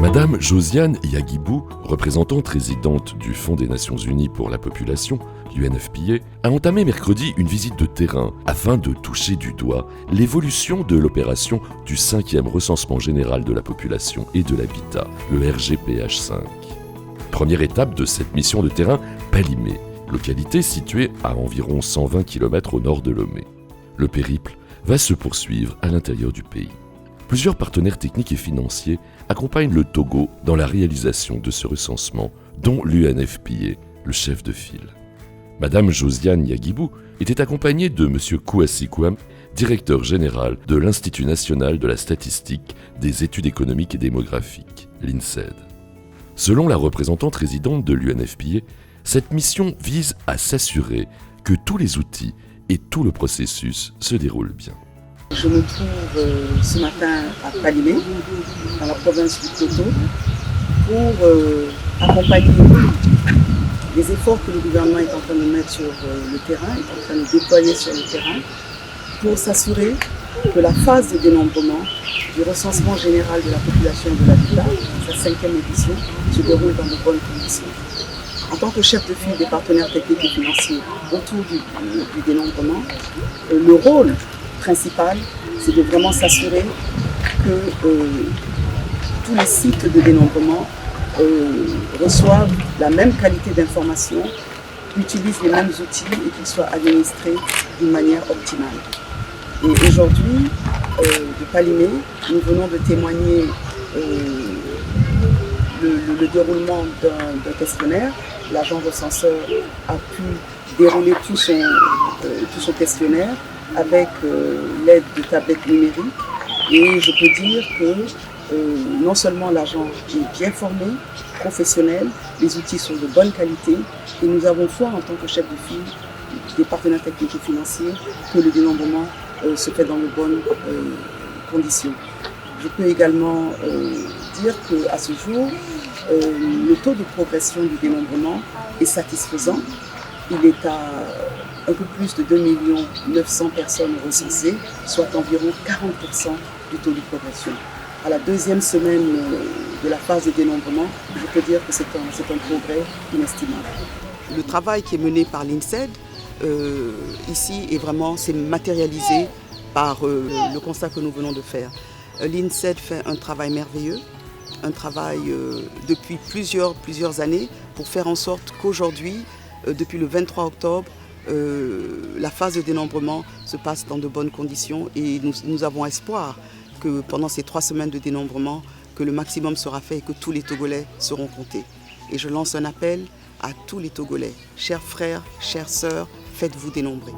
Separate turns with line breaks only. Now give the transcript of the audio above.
Madame Josiane Yagibou, représentante résidente du Fonds des Nations Unies pour la Population, UNFPA, a entamé mercredi une visite de terrain afin de toucher du doigt l'évolution de l'opération du 5e recensement général de la population et de l'habitat, le RGPH5. Première étape de cette mission de terrain, Palimé, localité située à environ 120 km au nord de Lomé. Le périple va se poursuivre à l'intérieur du pays. Plusieurs partenaires techniques et financiers accompagnent le Togo dans la réalisation de ce recensement, dont l'UNFPA, le chef de file. Madame Josiane Yagibou était accompagnée de M. Kouassi Kouam, directeur général de l'Institut national de la statistique, des études économiques et démographiques, l'INSED. Selon la représentante résidente de l'UNFPA, cette mission vise à s'assurer que tous les outils et tout le processus se déroulent bien.
Je me trouve ce matin à Palimé, dans la province du Toto, pour accompagner les efforts que le gouvernement est en train de mettre sur le terrain, est en train de déployer sur le terrain, pour s'assurer que la phase de dénombrement du recensement général de la population et de l'habitat, sa 5e édition, se déroule dans de bonnes conditions. En tant que chef de file des partenaires techniques et financiers autour du dénombrement, le rôle principal, c'est de vraiment s'assurer que tous les sites de dénombrement reçoivent la même qualité d'information, utilisent les mêmes outils et qu'ils soient administrés d'une manière optimale. Et aujourd'hui, de Palimé, nous venons de témoigner le déroulement d'un questionnaire. L'agent recenseur a pu dérouler tout son questionnaire avec l'aide de tablettes numériques. Et je peux dire que non seulement l'agent est bien formé, professionnel, les outils sont de bonne qualité et nous avons foi en tant que chef de file des partenaires techniques et financiers que le dénombrement se fait dans de bonnes conditions. Je peux également dire qu'à ce jour, le taux de progression du dénombrement est satisfaisant. Il est à un peu plus de 2 900 000 personnes recensées, soit environ 40% du taux de progression. À la 2e semaine de la phase de dénombrement, je peux dire que c'est un progrès inestimable. Le travail qui est mené par l'INSED, ici, s'est matérialisé par le constat que nous venons de faire. L'INSED fait un travail merveilleux, un travail depuis plusieurs années pour faire en sorte qu'aujourd'hui, depuis le 23 octobre, la phase de dénombrement se passe dans de bonnes conditions et nous avons espoir que pendant ces 3 semaines de dénombrement, que le maximum sera fait et que tous les Togolais seront comptés. Et je lance un appel à tous les Togolais. Chers frères, chères sœurs, faites-vous dénombrer.